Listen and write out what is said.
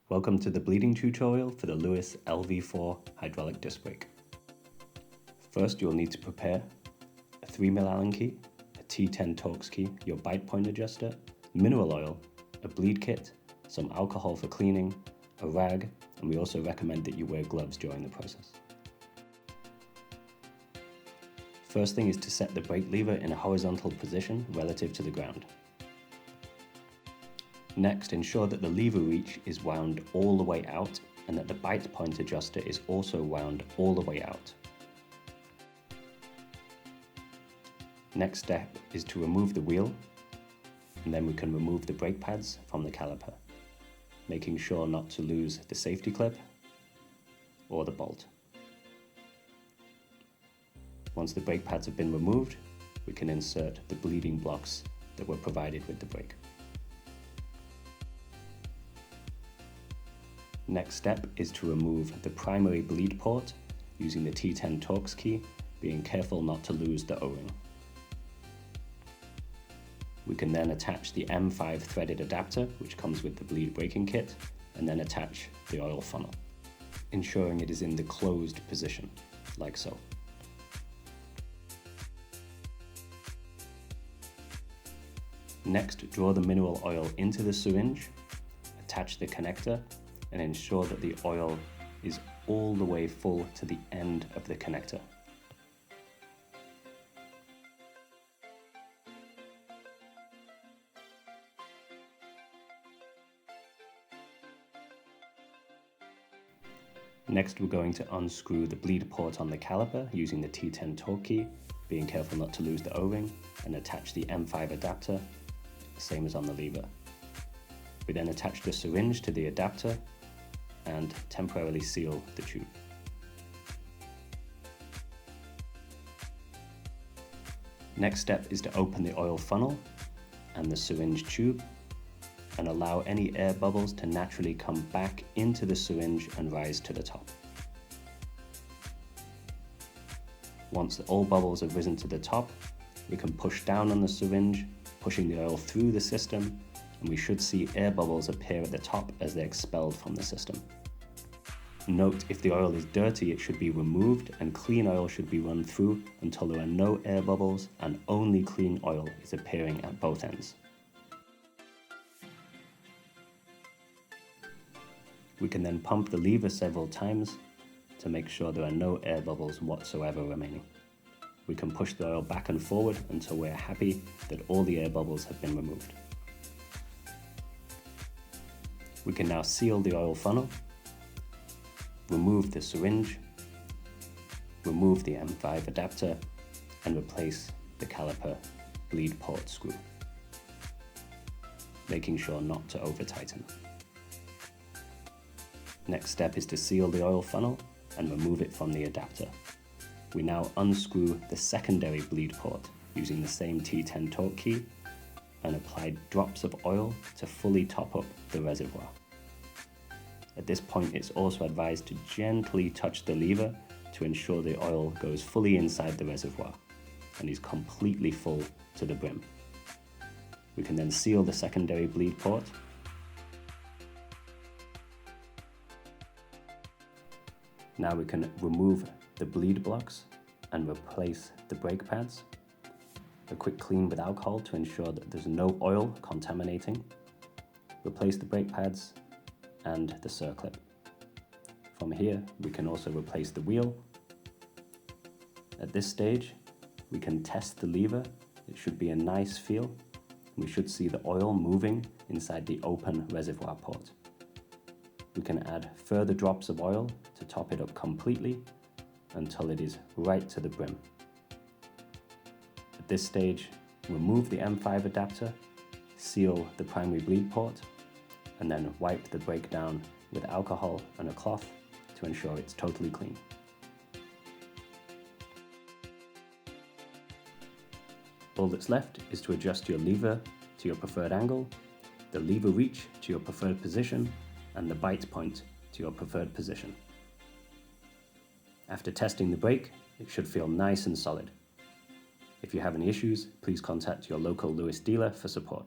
Welcome to the bleeding tutorial for the Lewis LV4 hydraulic disc brake. First, you'll need to prepare a 3mm Allen key, a T10 Torx key, your bite point adjuster, mineral oil, a bleed kit, some alcohol for cleaning, a rag, and we also recommend that you wear gloves during the process. First thing is to set the brake lever in a horizontal position relative to the ground. Next, ensure that the lever reach is wound all the way out and that the bite point adjuster is also wound all the way out. Next step is to remove the wheel, and then we can remove the brake pads from the caliper, making sure not to lose the safety clip or the bolt. Once the brake pads have been removed, we can insert the bleeding blocks that were provided with the brake. Next step is to remove the primary bleed port using the T10 Torx key, being careful not to lose the O-ring. We can then attach the M5 threaded adapter, which comes with the bleed braking kit, and then attach the oil funnel, ensuring it is in the closed position, like so. Next, draw the mineral oil into the syringe, attach the connector, and ensure that the oil is all the way full to the end of the connector. Next, we're going to unscrew the bleed port on the caliper using the T10 Torx key, being careful not to lose the O-ring, and attach the M5 adapter, same as on the lever. We then attach the syringe to the adapter and temporarily seal the tube. Next step is to open the oil funnel and the syringe tube and allow any air bubbles to naturally come back into the syringe and rise to the top. Once all bubbles have risen to the top, we can push down on the syringe, pushing the oil through the system, and we should see air bubbles appear at the top as they're expelled from the system. Note, if the oil is dirty, it should be removed and clean oil should be run through until there are no air bubbles and only clean oil is appearing at both ends. We can then pump the lever several times to make sure there are no air bubbles whatsoever remaining. We can push the oil back and forward until we're happy that all the air bubbles have been removed. We can now seal the oil funnel, remove the syringe, remove the M5 adapter, and replace the caliper bleed port screw, making sure not to over-tighten. Next step is to seal the oil funnel and remove it from the adapter. We now unscrew the secondary bleed port using the same T10 Torx key and apply drops of oil to fully top up the reservoir. At this point, it's also advised to gently touch the lever to ensure the oil goes fully inside the reservoir and is completely full to the brim. We can then seal the secondary bleed port. Now we can remove the bleed blocks and replace the brake pads. A quick clean with alcohol to ensure that there's no oil contaminating. Replace the brake pads and the circlip. From here, we can also replace the wheel. At this stage, we can test the lever. It should be a nice feel. We should see the oil moving inside the open reservoir port. We can add further drops of oil to top it up completely until it is right to the brim. At this stage, remove the M5 adapter, seal the primary bleed port, and then wipe the brake down with alcohol and a cloth to ensure it's totally clean. All that's left is to adjust your lever to your preferred angle, the lever reach to your preferred position, and the bite point to your preferred position. After testing the brake, it should feel nice and solid. If you have any issues, please contact your local Lewis dealer for support.